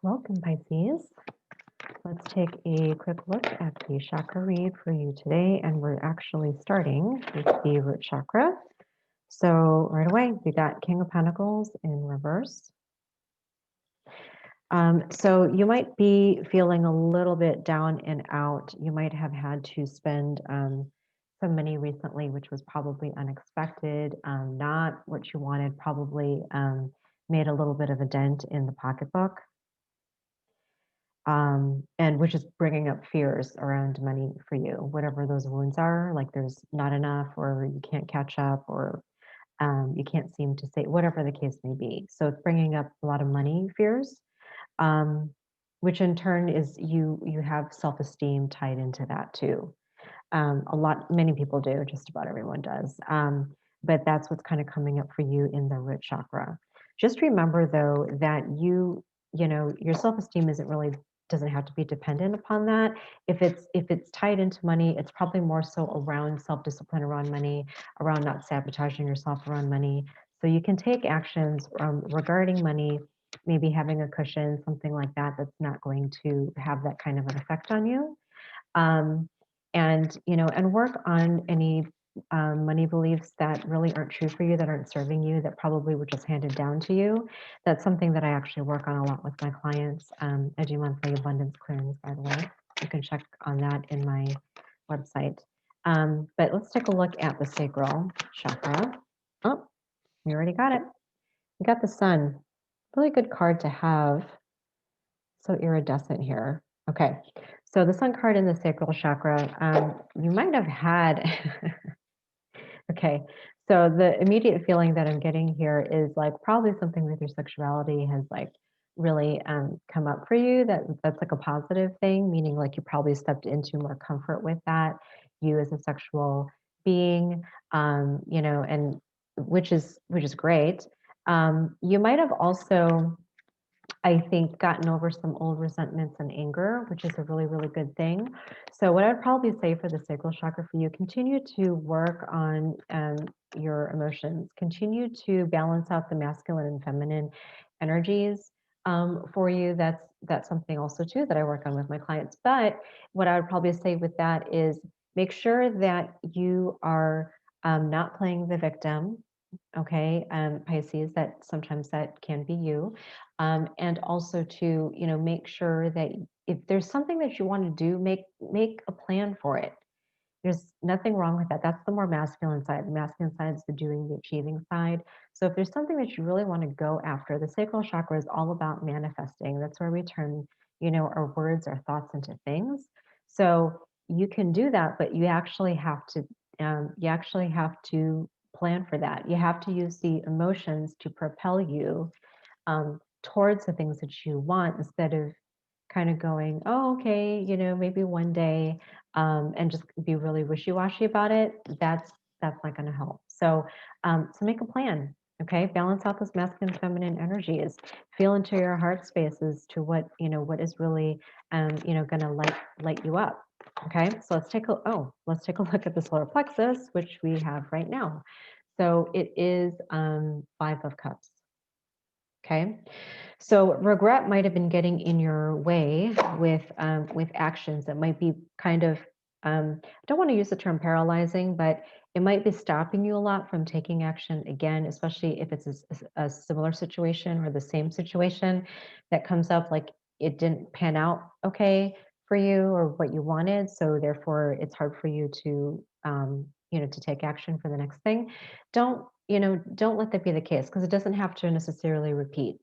Welcome, Pisces. Let's take a quick look at the chakra read for you today, and we're actually starting with the root chakra. So right away, we got King of Pentacles in reverse. So you might be feeling a little bit down and out. You might have had to spend some money recently, which was probably unexpected, not what you wanted, probably made a little bit of a dent in the pocketbook. And which is bringing up fears around money for you, whatever those wounds are, like there's not enough, or you can't catch up, or you can't seem to say, whatever the case may be. So it's bringing up a lot of money fears, which in turn is you have self-esteem tied into that too. Many people do, just about everyone does. But that's what's kind of coming up for you in the root chakra. Just remember though that your self-esteem doesn't have to be dependent upon that. If it's tied into money, it's probably more so around self-discipline around money, around not sabotaging yourself around money. So you can take actions regarding money, maybe having a cushion, something like that, that's not going to have that kind of an effect on you. And work on any money beliefs that really aren't true for you, that aren't serving you, that probably were just handed down to you. That's something that I actually work on a lot with my clients. I do monthly abundance clearings, by the way. You can check on that in my website. But let's take a look at the sacral chakra. Oh, we already got it. We got the sun. Really good card to have. So iridescent here. Okay, so the sun card in the sacral chakra, you might have had, okay, so the immediate feeling that I'm getting here is like probably something with your sexuality has like really come up for you, that's like a positive thing, meaning like you probably stepped into more comfort with that, you as a sexual being, and which is great. You might have also, I think, gotten over some old resentments and anger, which is a really, really good thing. So what I'd probably say for the sacral chakra for you, continue to work on your emotions, continue to balance out the masculine and feminine energies for you. That's something also too that I work on with my clients. But what I would probably say with that is make sure that you are not playing the victim. Okay, Pisces, that sometimes that can be you. And also to, make sure that if there's something that you want to do, make a plan for it. There's nothing wrong with that. That's the more masculine side. The masculine side is the doing, the achieving side. So if there's something that you really want to go after, the sacral chakra is all about manifesting. That's where we turn, our words, our thoughts into things. So you can do that, but you actually have to plan for that. You have to use the emotions to propel you towards the things that you want, instead of kind of going, oh, okay, maybe one day, and just be really wishy-washy about it. That's not going to help. So make a plan. Okay, balance out those masculine and feminine energies. Feel into your heart space as to what is really going to light you up. Okay, so let's take a look at the solar plexus, which we have right now. So it is 5 of Cups. Okay, so regret might have been getting in your way with actions that might be kind of, I don't want to use the term paralyzing, but it might be stopping you a lot from taking action again, especially if it's a similar situation or the same situation that comes up, like it didn't pan out okay for you or what you wanted. So therefore it's hard for you to, to take action for the next thing. Don't let that be the case, because it doesn't have to necessarily repeat.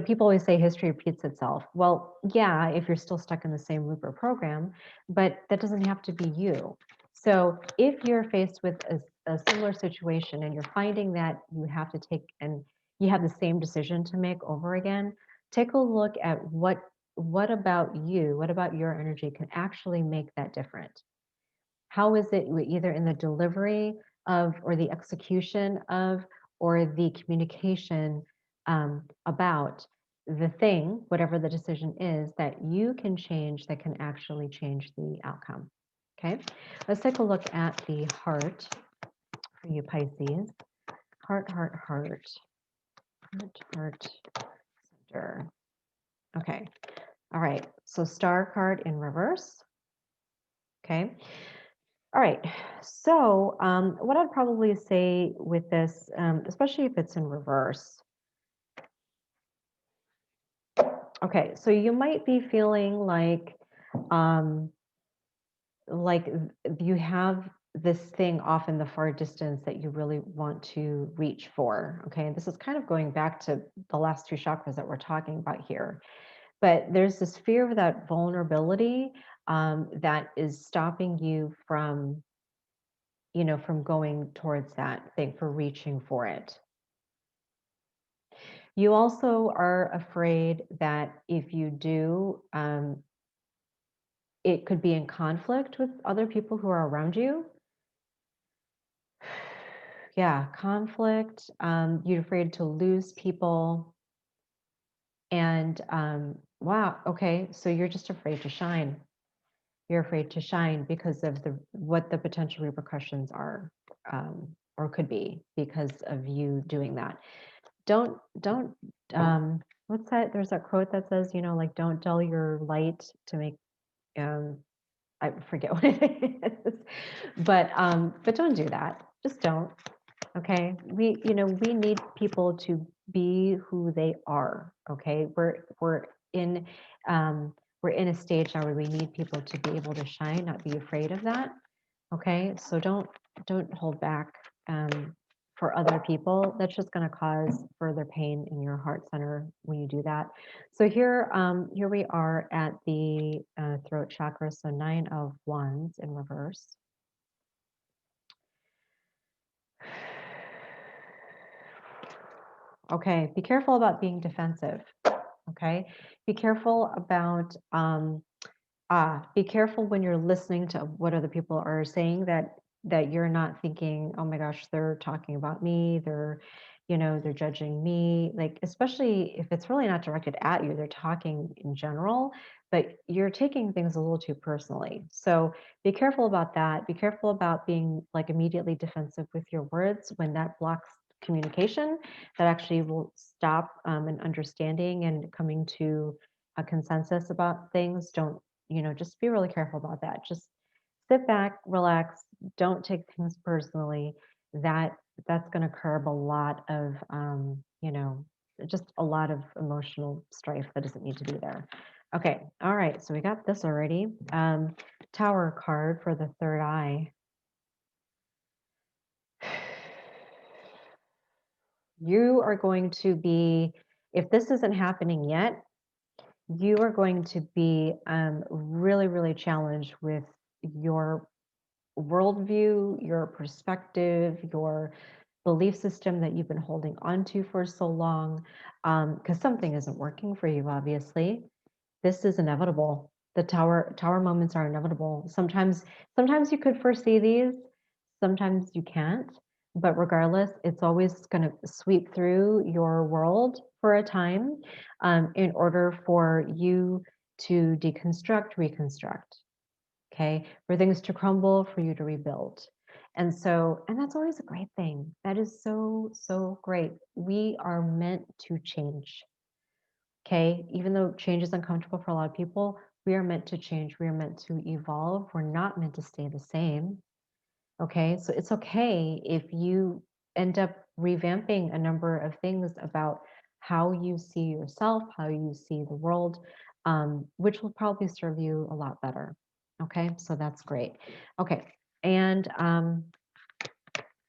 People always say history repeats itself. Well, yeah, if you're still stuck in the same loop or program, but that doesn't have to be you. So if you're faced with a similar situation and you're finding that you have to take and you have the same decision to make over again, take a look at what about you, what about your energy can actually make that different. How is it either in the delivery of, or the execution of, or the communication about the thing, whatever the decision is, that you can change, that can actually change the outcome? Okay, let's take a look at the heart for you, Pisces. Heart, heart, heart, heart, heart, center. Okay. All right. So star card in reverse. Okay. All right. So what I'd probably say with this, especially if it's in reverse. Okay. So you might be feeling um, like you have this thing off in the far distance that you really want to reach for. Okay. And this is kind of going back to the last two chakras that we're talking about here. But there's this fear of that vulnerability that is stopping you from, from going towards that thing, for reaching for it. You also are afraid that if you do, it could be in conflict with other people who are around you. Yeah, conflict. You're afraid to lose people. And wow, okay, so you're just afraid to shine. You're afraid to shine because of what the potential repercussions are, or could be because of you doing that. Don't what's that? There's that quote that says, like, don't dull your light to make I forget what it is, but don't do that. Just don't. Okay, we need people to be who they are. Okay, in um, we're in a stage now where we need people to be able to shine, not be afraid of that. Okay, so don't hold back for other people. That's just going to cause further pain in your heart center when you do that. So here we are at the throat chakra. So 9 of Wands in reverse. Okay, be careful about being defensive. Okay, be careful about be careful when you're listening to what other people are saying, that you're not thinking, oh my gosh, they're talking about me, they're judging me, like, especially if it's really not directed at you, they're talking in general, but you're taking things a little too personally. So be careful about that. Be careful about being like immediately defensive with your words when that blocks communication. That actually will stop an understanding and coming to a consensus about things. Don't, just be really careful about that. Just sit back, relax, don't take things personally. That's going to curb a lot of, just a lot of emotional strife that doesn't need to be there. Okay, all right, so we got this already. Tower card for the third eye. You are going to be, if this isn't happening yet, you are going to be really, really challenged with your worldview, your perspective, your belief system that you've been holding on to for so long, because something isn't working for you, obviously. This is inevitable. The tower moments are inevitable. Sometimes you could foresee these, sometimes you can't. But regardless, it's always going to sweep through your world for a time, in order for you to deconstruct, reconstruct. Okay, for things to crumble, for you to rebuild. And that's always a great thing. That is so, so great. We are meant to change. Okay, even though change is uncomfortable for a lot of people, we are meant to change. We are meant to evolve. We're not meant to stay the same. Okay, so it's okay if you end up revamping a number of things about how you see yourself, how you see the world, which will probably serve you a lot better. Okay, so that's great. Okay, and I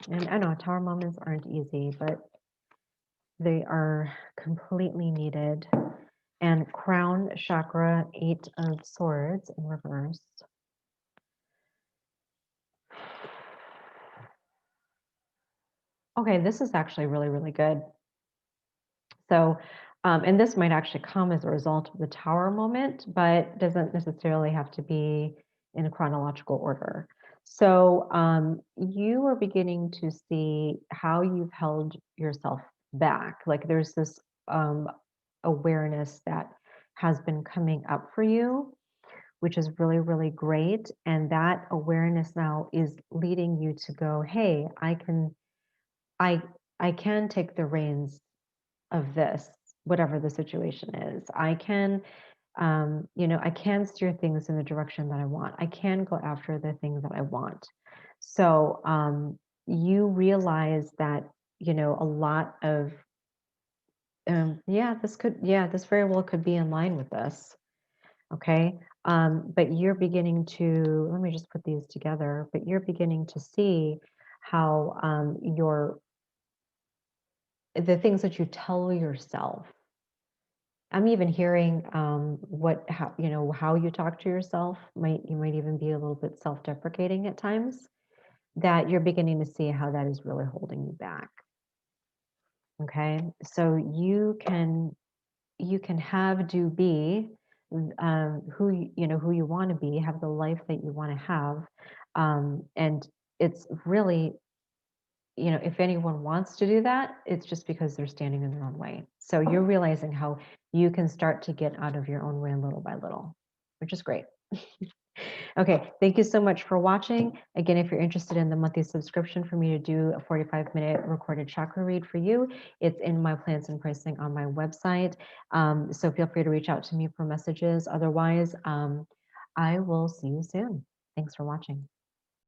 know tower moments aren't easy, but they are completely needed. And crown chakra, 8 of Swords in reverse. Okay, this is actually really, really good. So, and this might actually come as a result of the tower moment, but doesn't necessarily have to be in a chronological order. So, you are beginning to see how you've held yourself back. Like there's this awareness that has been coming up for you, which is really, really great. And that awareness now is leading you to go, hey, I I can take the reins of this. whatever the situation is. I can, I can steer things in the direction that I want. I can go after the thing that I want. So you realize that, a lot of, this very well could be in line with this. Okay. But you're beginning to, let me just put these together, but you're beginning to see how the things that you tell yourself. I'm even hearing how you talk to yourself. You might even be a little bit self-deprecating at times, that you're beginning to see how that is really holding you back. Okay. So you can have, do, be who you want to be, have the life that you want to have. And it's really, if anyone wants to do that, it's just because they're standing in their own way. So you're realizing how you can start to get out of your own way little by little, which is great. Okay, thank you so much for watching. Again, if you're interested in the monthly subscription for me to do a 45-minute recorded chakra read for you, it's in my plans and pricing on my website. So feel free to reach out to me for messages. Otherwise, I will see you soon. Thanks for watching.